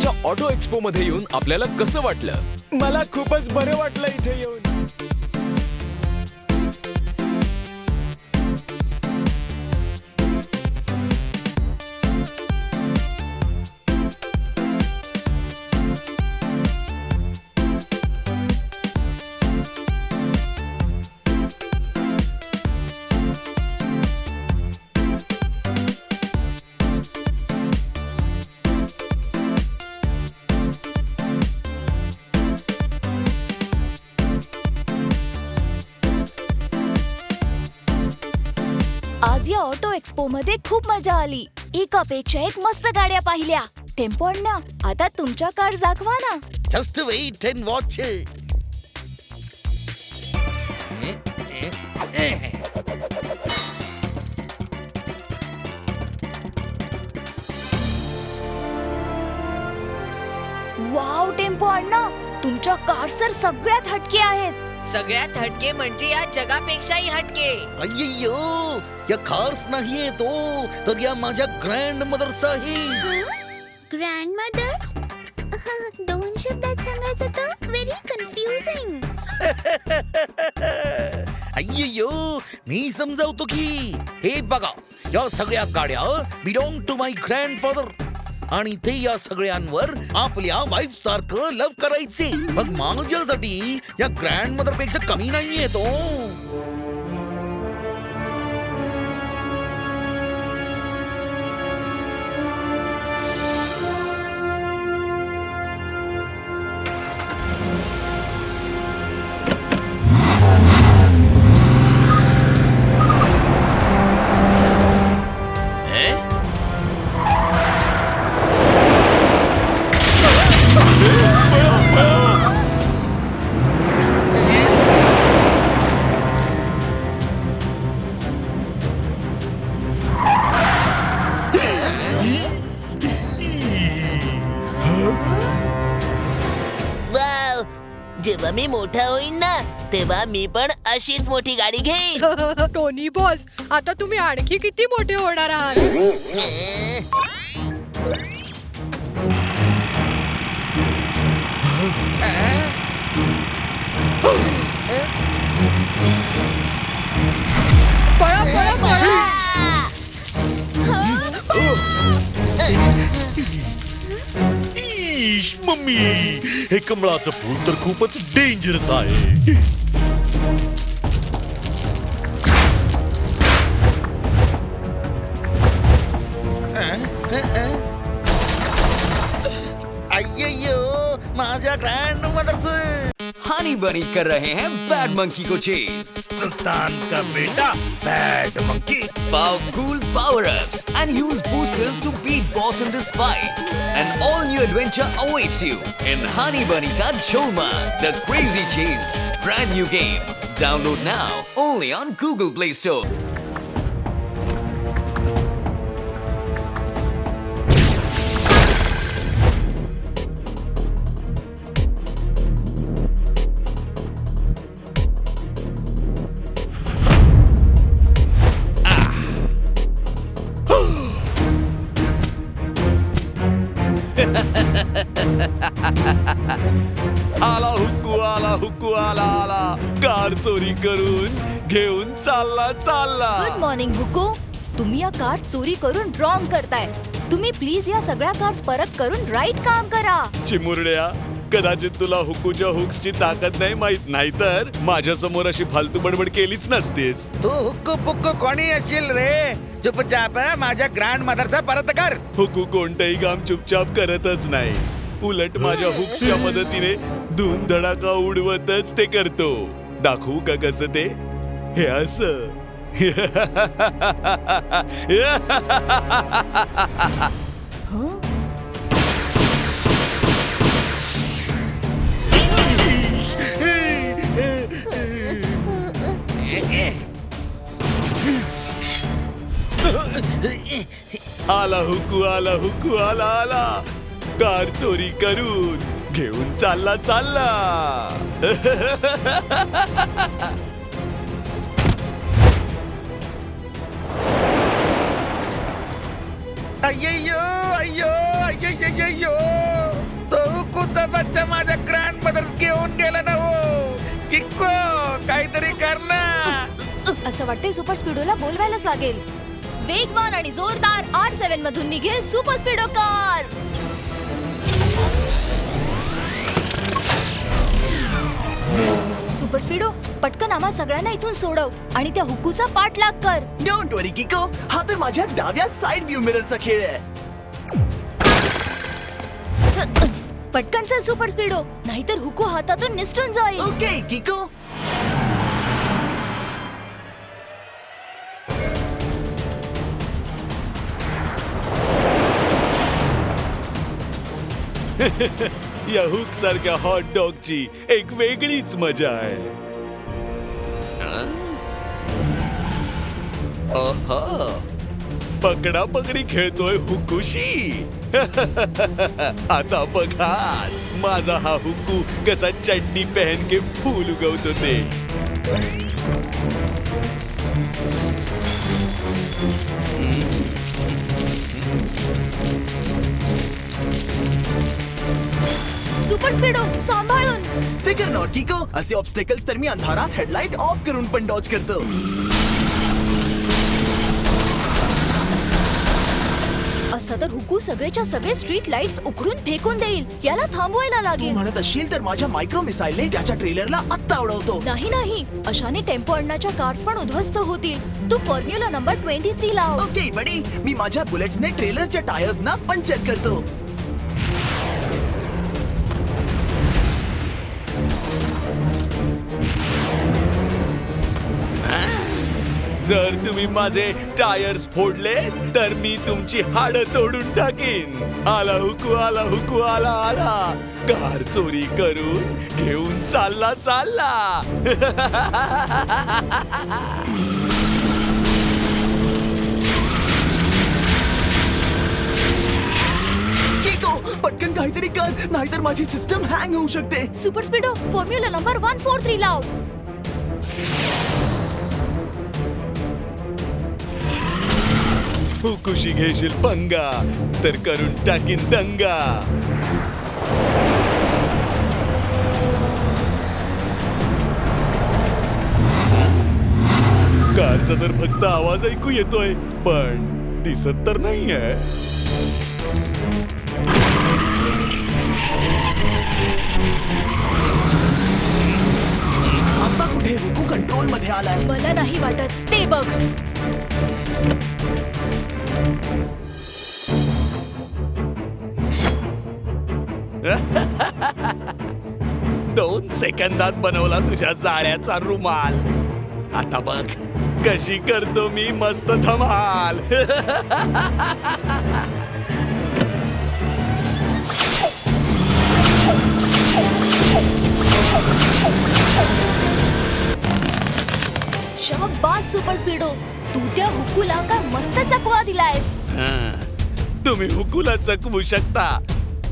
आजच्या auto expo मध्ये येऊन आपल्याला कसं वाटलं? मला खूपच बरं वाटलं इथे येऊन. आज या ऑटो एक्सपो मध्ये खूप मजा आली. एकापेक्षा एक मस्त गाड्या पाहिल्या. टेम्पो अण्णा, आता तुमच्या कार्स दाखवा ना. Just wait and watch. Wow tempo अण्णा, तुमच्या कार्स तर सगळ्यात हटके आहेत. सगळ्यात हटके म्हणजे या जगापेक्षाही हटके. अय्यो, या कार्स नाहीये तो, तर या माझ्या ग्रँड मदरचा आहे. Grandmothers. दोन शब्दात सांगायचं तर व्हेरी कन्फ्युजिंग. अय्यो, मी समजावतो की. हे बघा, या सगळ्या गाड्या बिलॉंग टू माय ग्रँडफादर. आणि ते या सगळ्यांवर आपल्या वाईफ सारखं लव्ह करायचे. मग माझ्यासाठी या ग्रँड मदर पेक्षा कमी नाहीये तो. वाव, जेव्हा मी मोठा होईन ना तेव्हा मी पण अशीच मोठी गाडी घेईन. टोनी बॉस, आता तुम्ही आणखी किती मोठे होणार आहात? पळा पळा पळा. इश, मम्मी, हे कमळाचं फूल तर खूपच डेंजरस आहे. अय्यो, माझ्या ग्रँड मदरचं. हनी बनी कर रहे हैं बैड मंकी को चेज. सुल्तान का बेटा bad monkey. Power cool power-ups and use boosters to beat boss in this fight. An all-new adventure awaits you in Honey Bunny Ka Jholma, The Crazy Chase. Brand new game. Download now only on Google Play Store. आला हुक्कू, आला हुक्कू, आला आला. Car चोरी करून घेऊन चालला चालला. Good morning Huku. तुम्ही या कार्स चोरी करून रॉंग करताय. तुम्ही प्लीज या सगळ्या कार्स परत करून राईट काम करा. चिमुरड्या, कदाचित तुला हुक्कूच्या हुक्सची ताकद नाही माहित, नाही तर माझ्या समोर अशी फालतू बडबड केलीच नसतीस. तू हुक्क पुक्क कोणी असशील रे? चुपचाप माझ्या ग्रँड मदरचा परत कर. हुक्कू कोणतंही काम चुपचाप करतच नाही. उलट माझ्या हुक्सच्या मदतीने धूमधडाका उडवतच ते करतो. दाखवू का कसं ते? हे असं. आला हुक्कू, आला हुक्कू, आला आला. कार चोरी करून घेऊन चालला चालला. अय्यो अय्यो अय्यो. बच्चा माझ्या ग्रँड मदर्स घेऊन गेला ना हो. किक्को काहीतरी कर ना. असं वाटतंय सुपर स्पीडोला बोलवायलाच लागेल. वेगवान आणि जोरदार R7 मधून निघेल सुपर स्पीडो कार. सुपर स्पीडो पटकन आम्हा सगळ्यांना इथून सोडव आणि त्या हुक्कूचा पाठलाग कर. डोंट वरी किको, हा तर माझ्या डाव्या साइड व्ह्यू मिररचा खेळ आहे. पटकन चल सुपर स्पीडो, नाहीतर हुक्कू हातातून निसटून जाईल. ओके किको. या हुक सारख्या हॉट डॉगची एक वेगळीच मजा आहे. पकडा पकडी खेळतोय हुक्कूशी. आता बघाच माझा हा हुक्कू कसा चड्डी पहन के फूल उगवतो ते. सुपर स्पीडो सांभाळून. फिकर नॉट किको, असे ऑब्स्टेकल्स तर मी अंधारात हेडलाइट ऑफ करून पण डॉज करतो. असं तर हुक्कू सगळेच्या सगळे स्ट्रीट लाईट्स उखडून फेकून देईल. याला थांबवायला तू लागेल. म्हणत असशील तर माझ्या मायक्रो मिसाईलने त्याच्या ट्रेलरला आत्ता उडवतो. नाही नाही, अशाने टेम्पो अण्णाच्या कार्स पण उद्ध्वस्त होतील. तू फॉर्म्युला नंबर 23 लाव. ओके बडी, मी माझ्या बुलेट्सने ट्रेलरच्या टायर्सना पंक्चर करतो. जर तुम्ही माझे टायर्स फोडले तर मी तुमची हाडं तोडून टाकीन. आला हुकू आला हुकू आला आला. कार चोरी करून घेऊन चालला चालला. किको पटकन काहीतरी कर, नाहीतर माझी सिस्टम हँग होऊ शकते. सुपर स्पीडो फॉर्म्युला नंबर 143 लाव. हुकुशी घेशील पंगा तर करून टाकीन दंगा. कारचा तर फक्त आवाज ऐकू येतोय पण दिसत तर नाहीये. आता कुठे हुकू कंट्रोल मध्ये आलाय. मला नाही वाटत, ते बघ. दोन सेकंदात बनवला तुझ्या जाळ्याचा रुमाल. आता बघ कशी करतो मी मस्त धमाल. शाबास सुपर स्पीडो, तू त्या हुक्कूला काय मस्त चकवा दिलायस. तुम्ही हुकूला चकवू शकता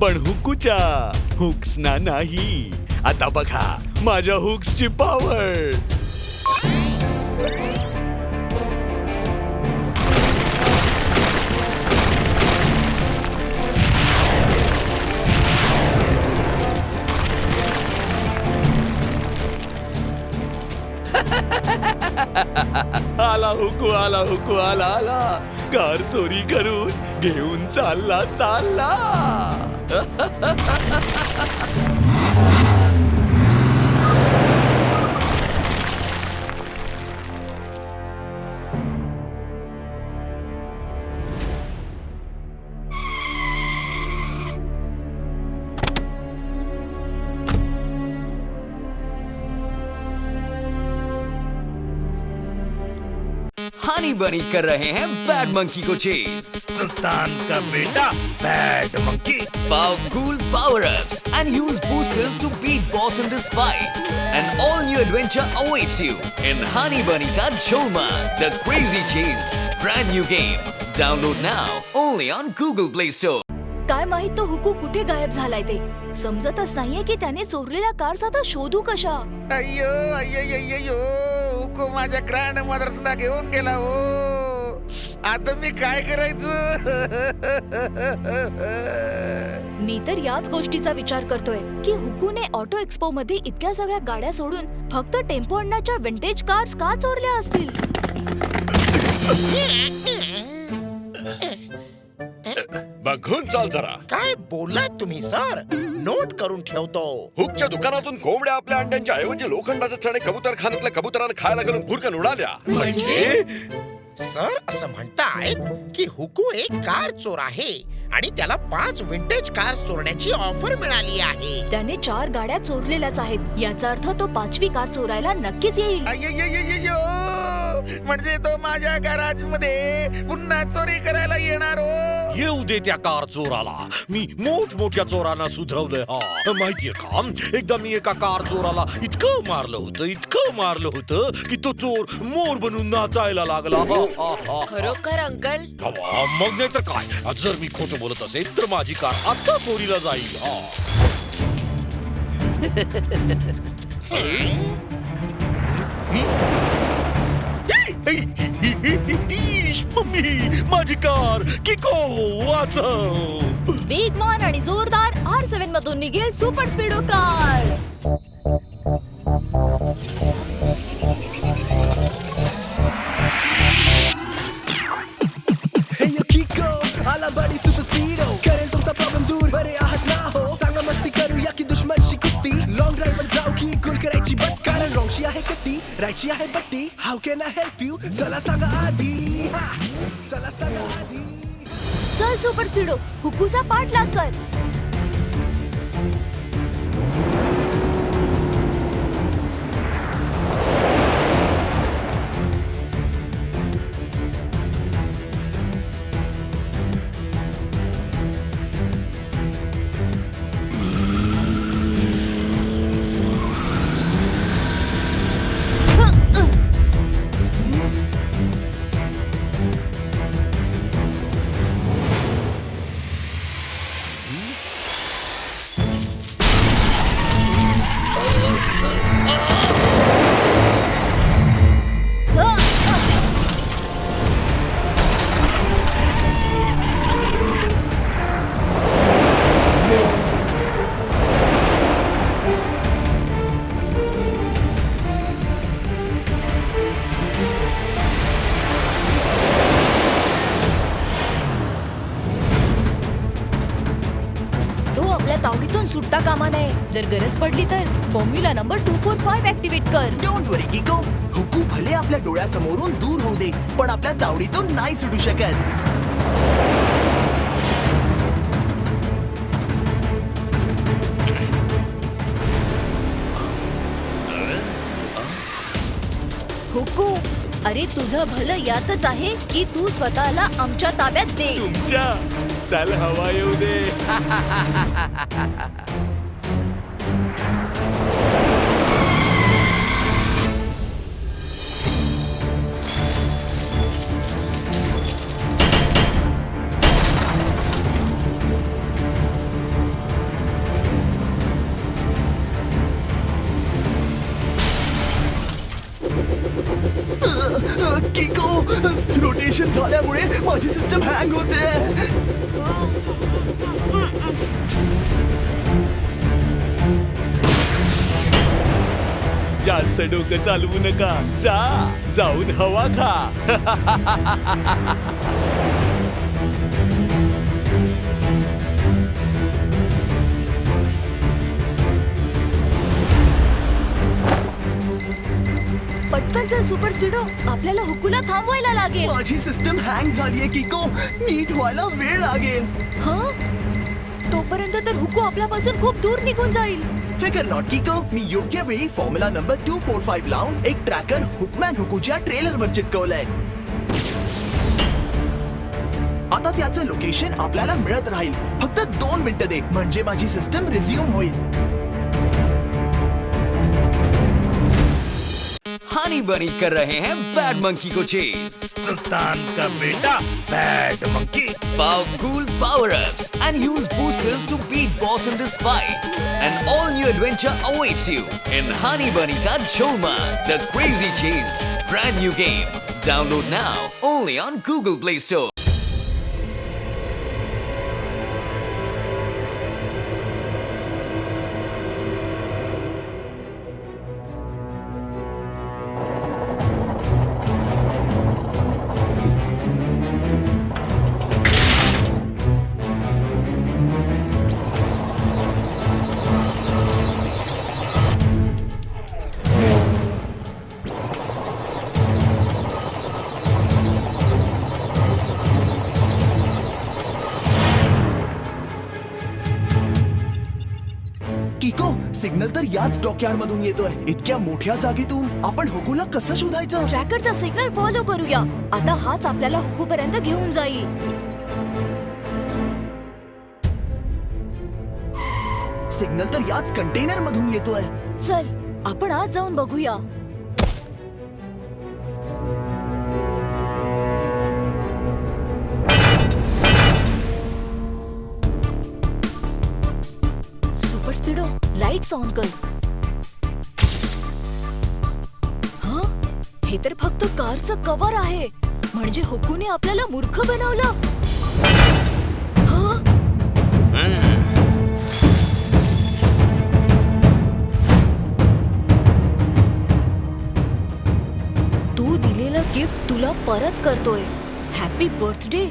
पण हुकूच्या हुक्सना नाही. आता बघा माझ्या हुक्सची पॉवर. आला हुकू आला हुकू आला आला. कार चोरी करून घेऊन चालला चालला. हनी बनी कर रहे हैं बैड मंकी को चेज. सुल्तान का बेटा bad monkey. Cool power-ups and use boosters to beat boss in this fight. An all-new adventure awaits you in Honey Bunny Ka Cholma, The Crazy Chase. Brand new game. Download now only on Google Play Store. काय माहित तो हुक्कू कुठे गायब झालाय ते. समजतच नाहीये की त्याने चोरलेल्या कार्स आता शोधू कशा. अय्यो अय्यो अय्यो हुकू माझ्या ग्रँड मदर्सला घेऊन गेला हो. आता मी काय करायचं? मी तर याच गोष्टीचा विचार करतोय की हुकूने ऑटो एक्सपो मध्ये इतक्या सगळ्या गाड्या सोडून फक्त टेम्पो अण्णाच्या विंटेज कार्स का चोरल्या असतील. बघून चाल जरा. काय बोललात तुम्ही सर? नोट करून ठेवतो. हुकच्या दुकानातून कोंबड्या आपल्या अंड्यांच्या ऐवजी लोखंडाच्या चणे कबूतरखान्यातल्या कबुतरानं खायला घालून भुरकन उडाल्या. म्हणजे सर असं म्हणतायत की हुकू एक कार चोर आहे आणि त्याला 5 विंटेज कार्स चोरण्याची ऑफर मिळाली आहे. त्याने 4 गाड्या चोरलेल्याच आहेत. याचा अर्थ तो 5वी कार चोरायला नक्कीच येईल. अय्यय्यय्यय्यो! म्हणजे तो माझ्या गॅरेज मध्ये पुन्हा चोरी करायला येणार हो. येऊ दे त्या कार चोराला. मी मोठमोठ्या चोरांना सुधरवलंय. हा माहितीये का, एकदा मी एका कार चोराला इतकं मारलं होतं की तो चोर मोर बनून नाचायला लागला. खरोखर अंकल? मग नाही तर काय. जर मी खोटं बोलत असेल तर माझी कार आता चोरीला जाईल. मम्मी, माझी कार किको वाचव. वेगवान आणि जोरदार R7 मधून निघेल सुपर स्पीडो कार. हे यो किको आला बडी सुपर स्पीडो करेल तुमचा प्रॉब्लेम दूर. बरे आहात ना हो? सांगा मस्ती करूया की दुश्मनशी कुस्ती. लॉंग ड्राइव्ह वर जाऊ की गुल करायची बट. कारण रॉंगची आहे कट्टी, राईटची आहे बट्टी. How can I help you? चला सांगा आधी. चला सांगा आधी. चल सुपर स्पीडो, हुकूचा पाठलाग कर. तावडीतून सुटता कामा नये. जर गरज पडली तर फॉर्म्युला नंबर 245 ऍक्टिव्हेट कर. डोंट वरी किको. हुकू भले आपल्या डोळ्यासमोरून दूर होऊ दे पण आपल्या तावडीतून नाही सुटू शकत. हुकू, अरे तुझं भलं यातच आहे की तू स्वतःला आमच्या ताब्यात दे. तुमच्या चल हवा येऊ दे. किको, रोटेशन झाल्यामुळे माझी सिस्टम हँग होते. जास्त डोकं चालवू नका. जाऊन हवा खा. पटकन चल सुपर स्पीडो, आपल्याला हुकूला थांबवायला लागेल. माझी सिस्टम हँग झालीये किको. नीट व्हायला वेळ लागेल. तोपर्यंत तर हुकू आपल्यापासून खूप दूर निघून जाईल. फिकर नॉट किको. मी योग्य वेळी फॉर्म्युला नंबर 245 लावून एक ट्रॅकर हुकमॅन हुकूच्या ट्रेलरवर चिटकवलंय. आता त्याचं लोकेशन आपल्याला मिळत राहील. फक्त 2 मिनिटं दे म्हणजे माझी सिस्टम रिझ्यूम होईल. हनी बनी कर रहे हैं बैड मंकी को चेज. सुल्तान का बेटा bad monkey. Power cool power-ups and use boosters to beat boss in this fight. An all-new adventure awaits you in Honey Bunny Ka Choma, The Crazy Chase. Brand new game. Download now only on Google Play Store. किको, signal तर याच dockyard मधून येतोय. इतक्या मोठ्या जागेतून आपण हुकूला कसं शोधायचं? ट्रॅकरचा सिग्नल फॉलो करूया. आता हाच आपल्याला हुकूपर्यंत घेऊन जाईल. सिग्नल तर याच कंटेनर मधून येतोय. चल आपण आज जाऊन बघूया. सुपर स्पीडो, लाईट्स ऑन कर. हं? हे तर फक्त कारचं कव्हर आहे. म्हणजे हुकूने आपल्याला मूर्ख बनवलं. हं? तू दिलेलं गिफ्ट तुला परत करतोय. Happy birthday.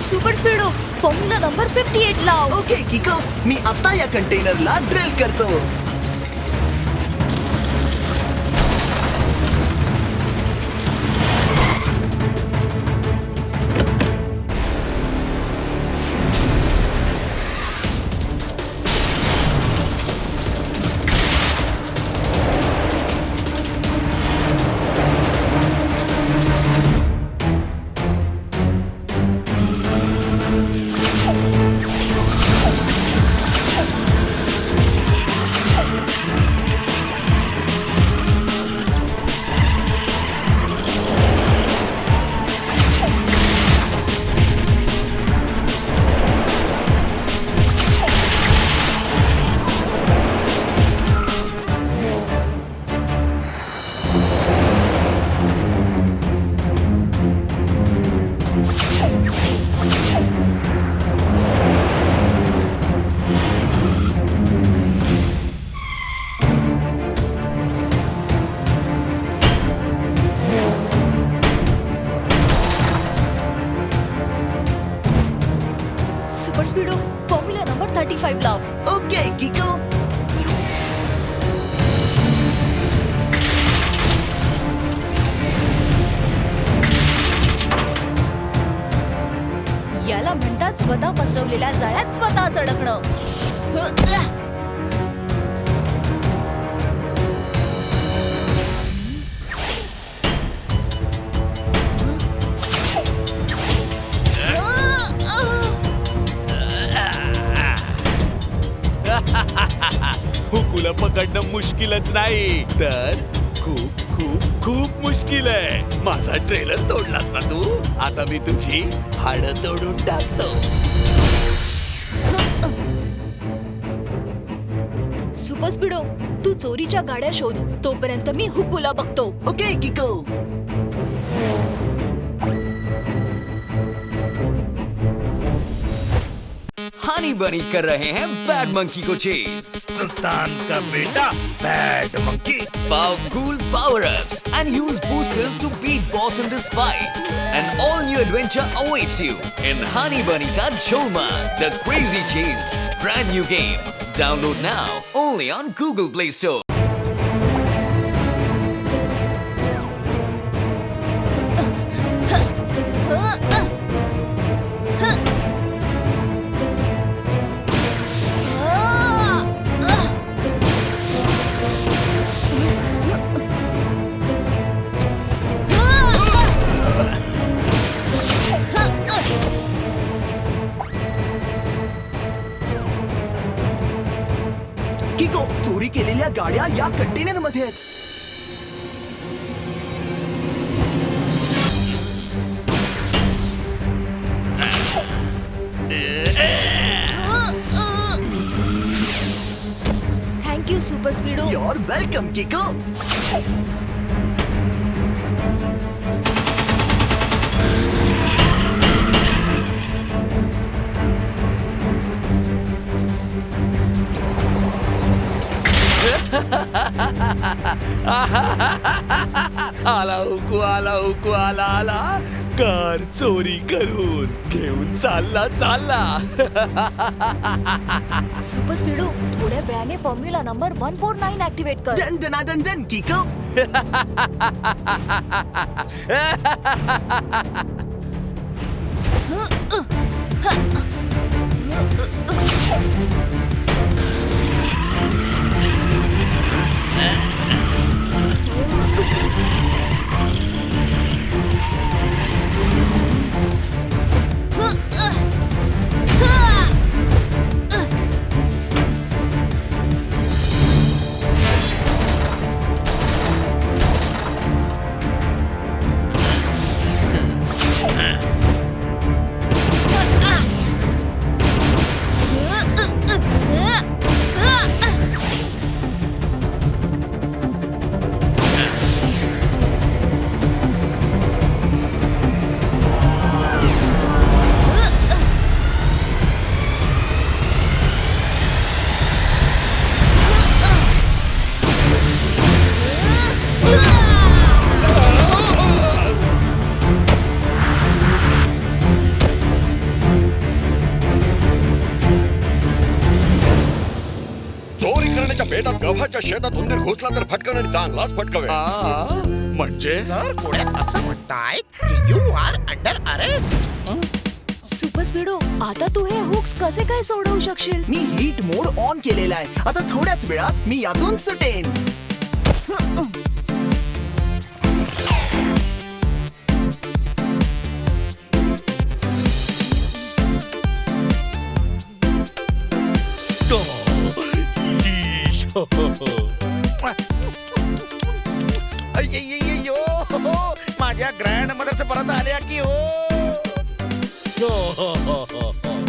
Super स्पीडो, formula number 58 लाव. ओके किको, मी आता या कंटेनरला ड्रिल करतो. सुपर स्पीडो, फॉर्म्युला नंबर 35 लाव. ओके किको. याला म्हणतात स्वतः पसरवलेल्या जाळ्यात स्वतः चढकणं. हुकूला पकडणं मुश्किलच नाही तर खूप खूप खूप मुश्किल आहे. माझा ट्रेलर तोडलास ना तू. आता मी तुझी हाडं तोडून टाकतो. सुपर स्पीडो, तू चोरीच्या गाड्या शोध. तोपर्यंत मी हुकूला बघतो. ओके किको. हनी बनी कर रहे हैं बैड मंकी को चेज. सुल्तान का बेटा bad monkey. Powerful power-ups and use boosters to beat boss in this fight. An all-new adventure awaits you in Honey Bunny Ka Chholma, The Crazy Chase. Brand new game. Download now only on Google Play Store. Kiko, चोरी केलेल्या गाड्या या container मध्ये आहेत. Thank you super Speedo. Your welcome Kiko. आला हुकू आला हुकू आला आला कार चोरी करून घेऊन चालला चालला. सुपर स्पीडो, थोड्या वेळाने फॉर्म्युला नंबर 149 ऍक्टिव्हेट कर. Done done done done किको. चोरी करण्याच्या बेतात गव्हाच्या शेतात उंदीर घुसला तर फटकन आणि चांगलाच फटकावे. म्हणजे सर कोणी असं म्हणतायत की you are under arrest. Super Speedo, आता तू हे हुक्स कसे काय सोडवू शकशील? मी हीट मोड ऑन केलेला आहे. आता थोड्याच वेळात मी यातून सुटेन. माझ्या ग्रँड मदरचे परत आल्या की हो.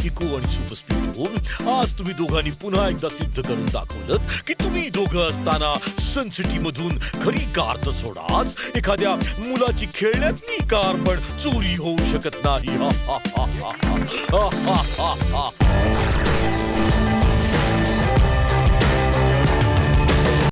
किको आणि सुपर स्पीडो, आज तुम्ही दोघांनी पुन्हा एकदा सिद्ध करून दाखवलं की तुम्ही दोघं असताना सनसिटी मधून खरी कार तर सोडाच, एखाद्या मुलाची खेळण्यातली कार पण चोरी होऊ शकत नाही.